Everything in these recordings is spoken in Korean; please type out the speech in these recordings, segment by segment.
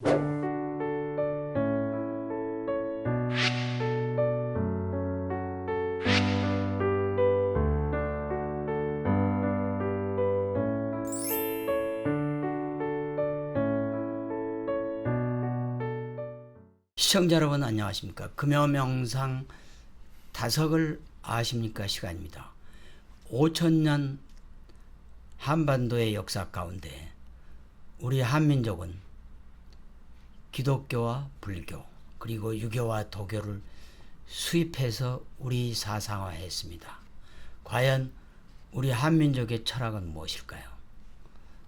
시청자 여러분 안녕하십니까. 금요명상 다석을 아십니까 시간입니다. 5천년 한반도의 역사 가운데 우리 한민족은 기독교와 불교 그리고 유교와 도교를 수입해서 우리 사상화했습니다. 과연 우리 한민족의 철학은 무엇일까요?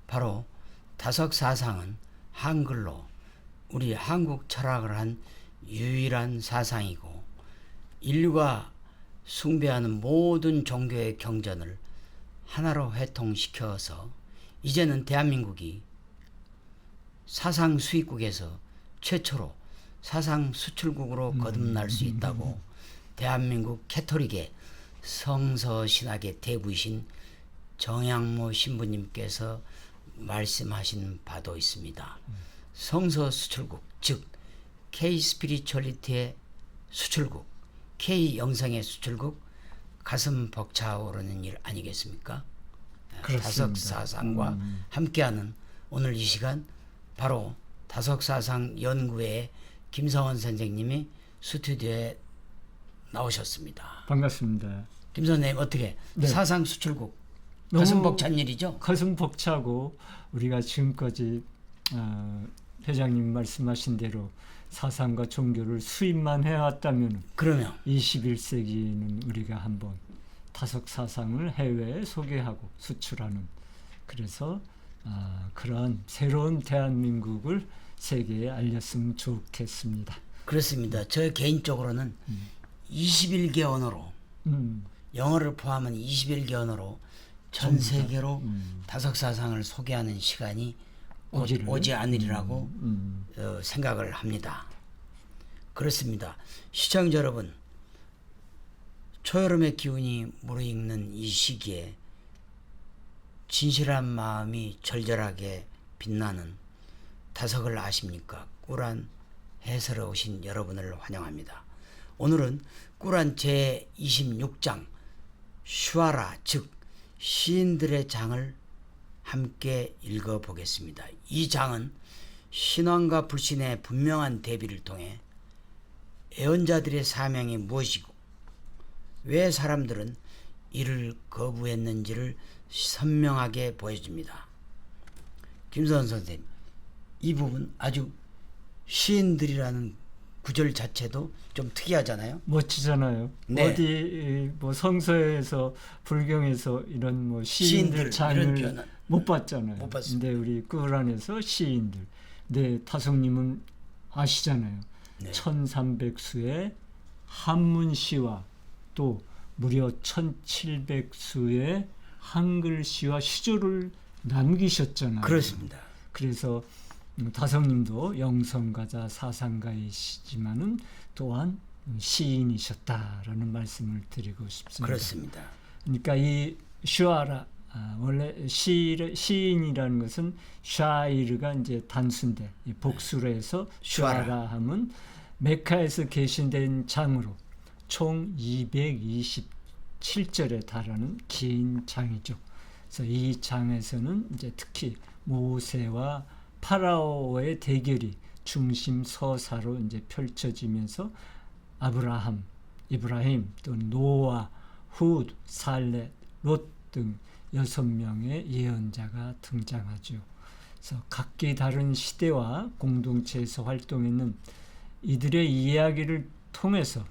바로 다석사상은 한글로 우리 한국 철학을 한 유일한 사상이고 인류가 숭배하는 모든 종교의 경전을 하나로 회통시켜서 이제는 대한민국이 사상 수입국에서 최초로 사상 수출국으로 거듭날 수 있다고 대한민국 캐토릭의 성서신학의 대부이신 정양모 신부님께서 말씀하신 바도 있습니다. 성서 수출국, 즉 K-스피리추얼리티의 수출국, K-영상의 수출국, 가슴 벅차오르는 일 아니겠습니까? 다석사상과 함께하는 오늘 이 시간 바로 다석사상 연구회의 김성원 선생님이 스튜디오에 나오셨습니다. 반갑습니다. 김 선생님 어떻게 네. 사상 수출국 가슴 벅찬 일이죠? 가슴 벅차고 우리가 지금까지 회장님 말씀하신 대로 사상과 종교를 수입만 해왔다면 그러면 21세기는 우리가 한번 다석사상을 해외에 소개하고 수출하는 그래서 그러한 새로운 대한민국을 세계에 알렸으면 좋겠습니다. 그렇습니다. 저 개인적으로는 21개 언어로 영어를 포함한 21개 언어로 전 세계로 다석사상을 소개하는 시간이 오지 않으리라고 생각을 합니다. 그렇습니다. 시청자 여러분, 초여름의 기운이 무르익는 이 시기에 진실한 마음이 절절하게 빛나는 다석을 아십니까? 꾸란 해설에 오신 여러분을 환영합니다. 오늘은 꾸란 제26장 슈아라 즉 시인들의 장을 함께 읽어보겠습니다. 이 장은 신앙과 불신의 분명한 대비를 통해 애언자들의 사명이 무엇이고 왜 사람들은 이를 거부했는지를 선명하게 보여줍니다. 김선 선생님, 이 부분 아주 시인들이라는 구절 자체도 좀 특이하잖아요. 멋지잖아요. 네. 어디 뭐 성서에서 불경에서 이런 뭐 시인들 장을 못 봤잖아요. 못 봤습니다. 근데 우리 꾸란에서 시인들. 네, 타성님은 아시잖아요. 네. 1300수의 한문시와 또 무려 1700수의 한글시와 시조를 남기셨잖아요. 그렇습니다. 그래서 다성님도 영성가자 사상가이시지만은 또한 시인이셨다라는 말씀을 드리고 싶습니다. 그렇습니다. 그러니까 이 슈아라 원래 시인이라는 것은 샤이르가 이제 단수인데 복수로 해서 슈아라 하면 메카에서 계신된 장으로 총 227절에 달하는 긴 장이죠. 그래서 이 장에서는 이제 특히 모세와 파라오의 대결이 중심 서사로 이제 펼쳐지면서 아브라함, 이브라힘 또는 노아, 훗, 살렛, 롯 등 6명의 예언자가 등장하죠. 그래서 각기 다른 시대와 공동체에서 활동했는 이들의 이야기를 통해서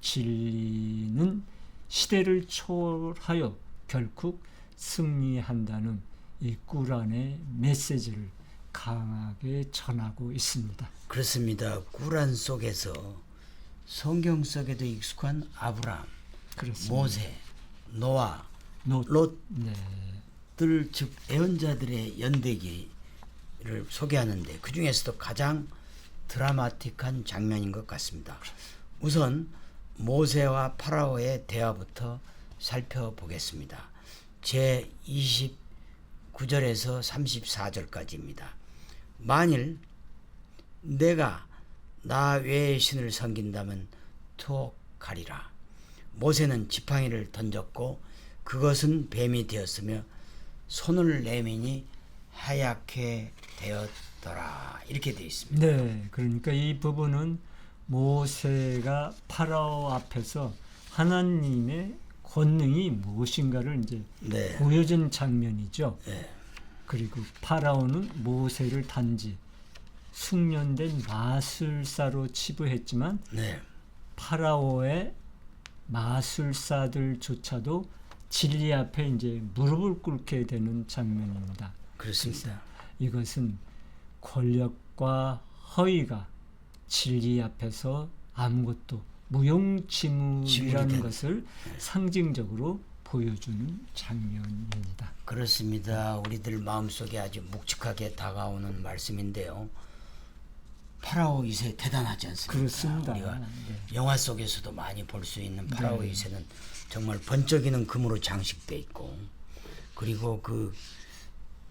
진리는 시대를 초월하여 결국 승리한다는 이 꾸란의 메시지를 강하게 전하고 있습니다. 그렇습니다. 꾸란 속에서 성경 속에도 익숙한 아브라함, 그렇습니다. 모세, 노아, 롯들 즉 애언자들의 연대기를 소개하는데 그 중에서도 가장 드라마틱한 장면인 것 같습니다. 우선 모세와 파라오의 대화부터 살펴보겠습니다. 제 29절에서 34절까지입니다. 만일 내가 나 외의 신을 섬긴다면 투옥하리라. 모세는 지팡이를 던졌고 그것은 뱀이 되었으며 손을 내미니 하얗게 되었더라. 이렇게 되어 있습니다. 네, 그러니까 이 부분은 모세가 파라오 앞에서 하나님의 권능이 무엇인가를 이제 네. 보여준 장면이죠. 네. 그리고 파라오는 모세를 단지 숙련된 마술사로 치부했지만 네. 파라오의 마술사들조차도 진리 앞에 이제 무릎을 꿇게 되는 장면입니다. 그렇습니다. 이것은 권력과 허위가 진리 앞에서 아무것도 무용지물이라는 것을 상징적으로 보여주는 장면입니다. 그렇습니다. 우리들 마음속에 아주 묵직하게 다가오는 말씀인데요. 파라오 2세 대단하지 않습니까? 그렇습니다. 우리가 네. 영화 속에서도 많이 볼 수 있는 파라오 2세는 정말 번쩍이는 금으로 장식돼 있고, 그리고 그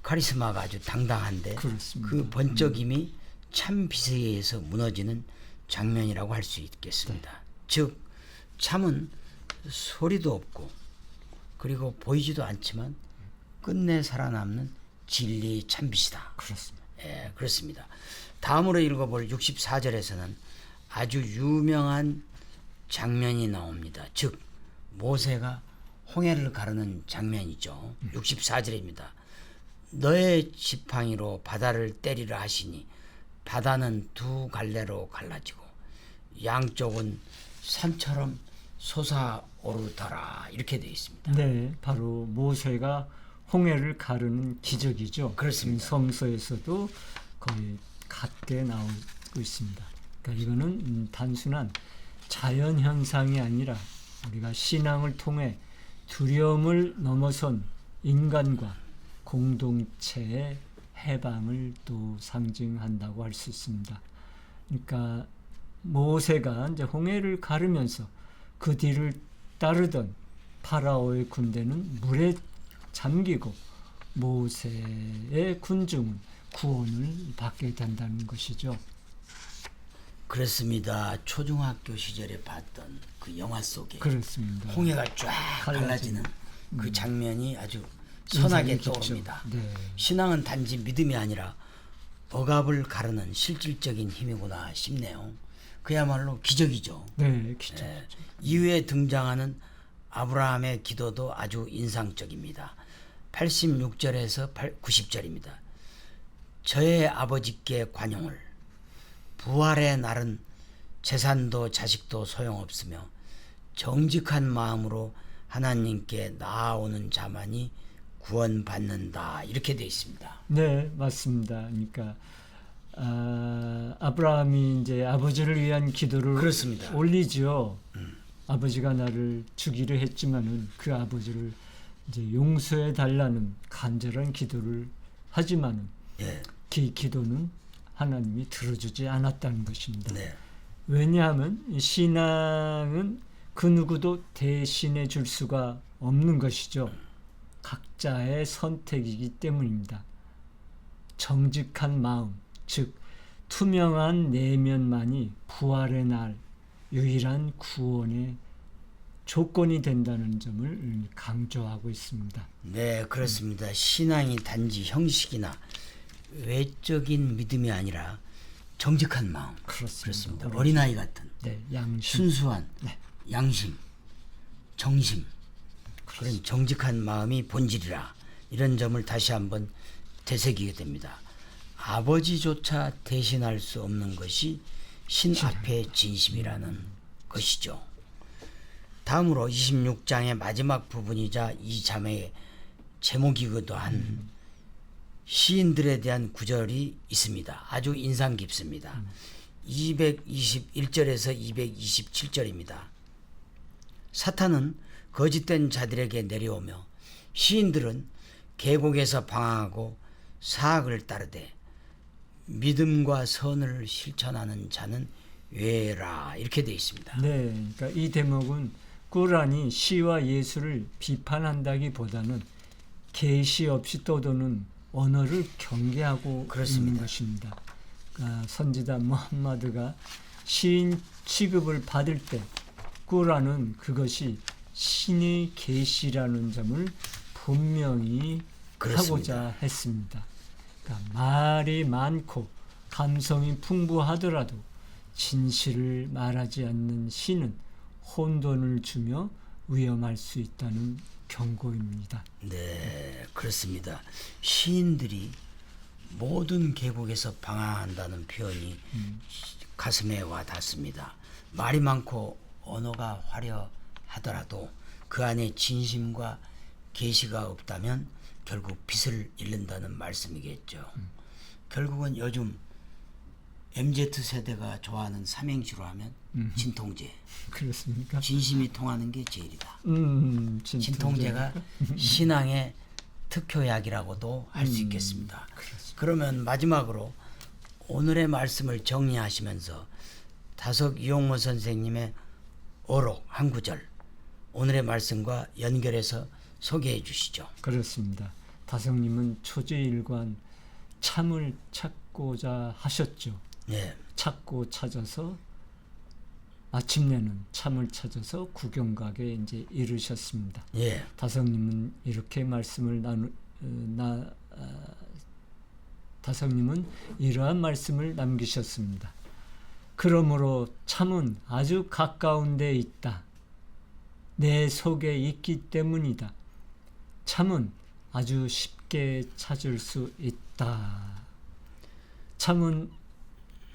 카리스마가 아주 당당한데 그렇습니다. 그 번쩍임이 참 빛에 의해서 무너지는 장면이라고 할 수 있겠습니다. 네. 즉 참은 소리도 없고 그리고 보이지도 않지만 끝내 살아남는 진리의 참빛이다. 그렇습니다. 예, 그렇습니다. 다음으로 읽어볼 64절에서는 아주 유명한 장면이 나옵니다. 즉 모세가 홍해를 가르는 장면이죠. 64절입니다. 너의 지팡이로 바다를 때리라 하시니 바다는 두 갈래로 갈라지고 양쪽은 산처럼 솟아오르더라. 이렇게 되어 있습니다. 네, 바로 모세가 홍해를 가르는 기적이죠. 그렇습니다. 성서에서도 거의 같게 나오고 있습니다. 그러니까 이거는 단순한 자연 현상이 아니라 우리가 신앙을 통해 두려움을 넘어선 인간과 공동체의 해방을 또 상징한다고 할 수 있습니다. 그러니까 모세가 이제 홍해를 가르면서 그 뒤를 따르던 파라오의 군대는 물에 잠기고 모세의 군중은 구원을 받게 된다는 것이죠. 그렇습니다. 초중학교 시절에 봤던 그 영화 속에 그렇습니다. 홍해가 쫙 갈라지는 그 장면이 아주 선하게 떠오릅니다. 네. 신앙은 단지 믿음이 아니라 억압을 가르는 실질적인 힘이구나 싶네요. 그야말로 기적이죠. 네, 기적. 이후에 등장하는 아브라함의 기도도 아주 인상적입니다. 86절에서 90절입니다. 저의 아버지께 관용을, 부활의 날은 재산도 자식도 소용없으며 정직한 마음으로 하나님께 나아오는 자만이 구원받는다. 이렇게 되어 있습니다. 네, 맞습니다. 그러니까 아브라함이 이제 아버지를 위한 기도를 그렇습니다. 올리죠. 아버지가 나를 주기로 했지만은 그 아버지를 이제 용서해 달라는 간절한 기도를 하지만은 예. 그 기도는 하나님이 들어주지 않았다는 것입니다. 네. 왜냐하면 신앙은 그 누구도 대신해 줄 수가 없는 것이죠. 각자의 선택이기 때문입니다. 정직한 마음, 즉 투명한 내면만이 부활의 날 유일한 구원의 조건이 된다는 점을 강조하고 있습니다. 네, 그렇습니다. 신앙이 단지 형식이나 외적인 믿음이 아니라 정직한 마음. 그렇습니다. 어린아이 같은 양심. 순수한 양심, 정심, 그런 정직한 마음이 본질이라, 이런 점을 다시 한번 되새기게 됩니다. 아버지조차 대신할 수 없는 것이 신 앞의 진심이라는 것이죠. 다음으로 26장의 마지막 부분이자 이 자매의 제목이기도 한 시인들에 대한 구절이 있습니다. 아주 인상 깊습니다. 221절에서 227절입니다. 사탄은 거짓된 자들에게 내려오며 시인들은 계곡에서 방황하고 사악을 따르되 믿음과 선을 실천하는 자는 외라. 이렇게 되어 있습니다. 네, 그러니까 이 대목은 꾸란이 시와 예술을 비판한다기보다는 계시 없이 떠도는 언어를 경계하고 그렇습니다. 있는 것입니다. 선지자 무함마드가 시인 취급을 받을 때 꾸란은 그것이 신의 계시라는 점을 분명히 그렇습니다. 하고자 했습니다. 그러니까 말이 많고 감성이 풍부하더라도 진실을 말하지 않는 신은 혼돈을 주며 위험할 수 있다는 경고입니다. 네, 그렇습니다. 시인들이 모든 계곡에서 방황한다는 표현이 가슴에 와 닿습니다. 말이 많고 언어가 화려하더라도 그 안에 진심과 계시가 없다면 결국 빛을 잃는다는 말씀이겠죠. 결국은 요즘 MZ세대가 좋아하는 삼행시로 하면 진통제. 그렇습니까? 진심이 통하는 게 제일이다. 진통제가 진통제가 신앙의 특효약이라고도 할 수 있겠습니다. 그러면 마지막으로 오늘의 말씀을 정리하시면서 다석 이용모 선생님의 어록 한 구절 오늘의 말씀과 연결해서 소개해 주시죠. 그렇습니다. 다성님은 초제일관 참을 찾고자 하셨죠. 네. 찾고 찾아서 마침내는 참을 찾아서 구경각에 이제 이르셨습니다. 예. 다성님은 이렇게 말씀을 다성님은 이러한 말씀을 남기셨습니다. 그러므로 참은 아주 가까운 데 있다. 내 속에 있기 때문이다. 참은 아주 쉽게 찾을 수 있다. 참은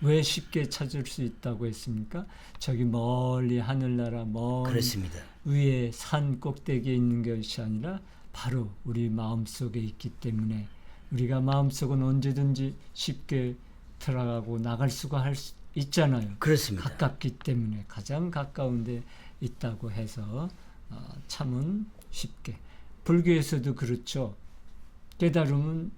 왜 쉽게 찾을 수 있다고 했습니까? 저기 멀리 하늘나라 먼 그렇습니다. 위에 산 꼭대기에 있는 것이 아니라 바로 우리 마음속에 있기 때문에 우리가 마음속은 언제든지 쉽게 들어가고 나갈 수가 있잖아요. 그렇습니다. 가깝기 때문에 가장 가까운 데 있다고 해서 참은 쉽게. 불교에서도 그렇죠. 깨달음은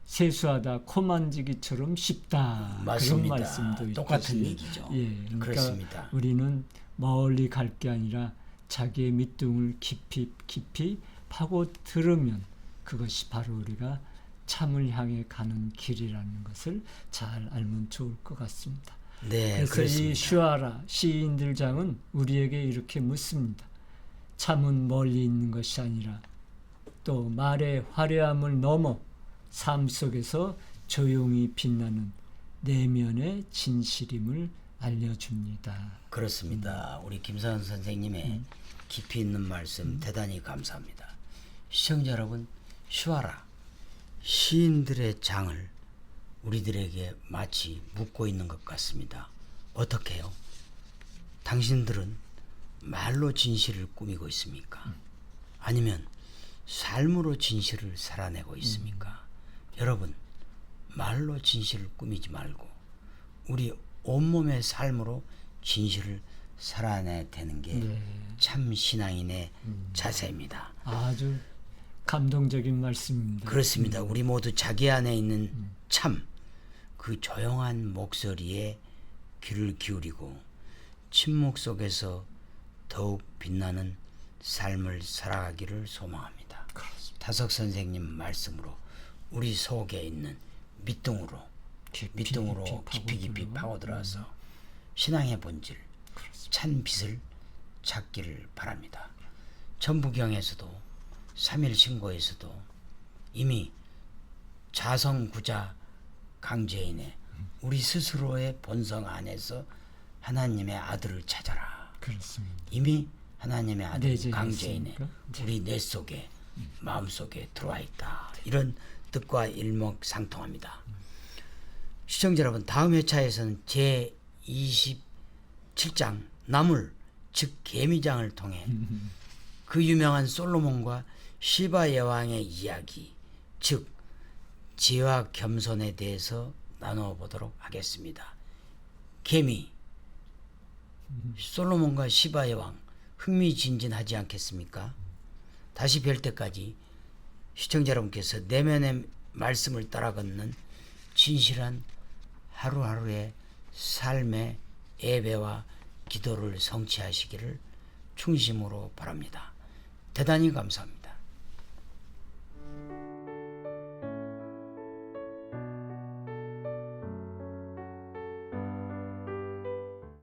세수하다 코 만지기처럼 쉽다. 맞습니다. 그런 말씀도 똑같은 있듯이. 얘기죠. 예, 그러니까 그렇습니다. 우리는 멀리 갈 게 아니라 자기의 밑둥을 깊이 파고 들으면 그것이 바로 우리가 참을 향해 가는 길이라는 것을 잘 알면 좋을 것 같습니다. 네, 그래서 그렇습니다. 이 슈아라 시인들 장은 우리에게 이렇게 묻습니다. 참은 멀리 있는 것이 아니라 또 말의 화려함을 넘어 삶 속에서 조용히 빛나는 내면의 진실임을 알려줍니다. 그렇습니다. 우리 김사은 선생님의 깊이 있는 말씀 대단히 감사합니다. 시청자 여러분, 슈아라 시인들의 장을 우리들에게 마치 묻고 있는 것 같습니다. 어떻게 해요? 당신들은 말로 진실을 꾸미고 있습니까? 아니면 삶으로 진실을 살아내고 있습니까? 여러분, 말로 진실을 꾸미지 말고 우리 온몸의 삶으로 진실을 살아내야 되는 게 참 신앙인의 자세입니다. 아주 감동적인 말씀입니다. 그렇습니다. 우리 모두 자기 안에 있는 참, 그 조용한 목소리에 귀를 기울이고 침묵 속에서 더욱 빛나는 삶을 살아가기를 소망합니다. 그렇습니다. 다석 선생님 말씀으로 우리 속에 있는 밑둥으로 깊이 파고들어서 신앙의 본질, 찬 빛을 찾기를 바랍니다. 천부경에서도 삼일신고에서도 이미 자성구자 강제인의 우리 스스로의 본성 안에서 하나님의 아들을 찾아라. 그렇습니다. 이미 하나님의 아들 내재에 강제인의 있으니까. 우리 내 속에 마음속에 들어와 있다. 이런 뜻과 일목상통합니다. 시청자 여러분, 다음 회차에서는 제27장 나물 즉 개미장을 통해 그 유명한 솔로몬과 시바 여왕의 이야기 즉 지혜와 겸손에 대해서 나눠보도록 하겠습니다. 개미 솔로몬과 시바 여왕 흥미진진하지 않겠습니까? 다시 뵐 때까지 시청자 여러분께서 내면의 말씀을 따라 걷는 진실한 하루하루의 삶의 예배와 기도를 성취하시기를 충심으로 바랍니다. 대단히 감사합니다.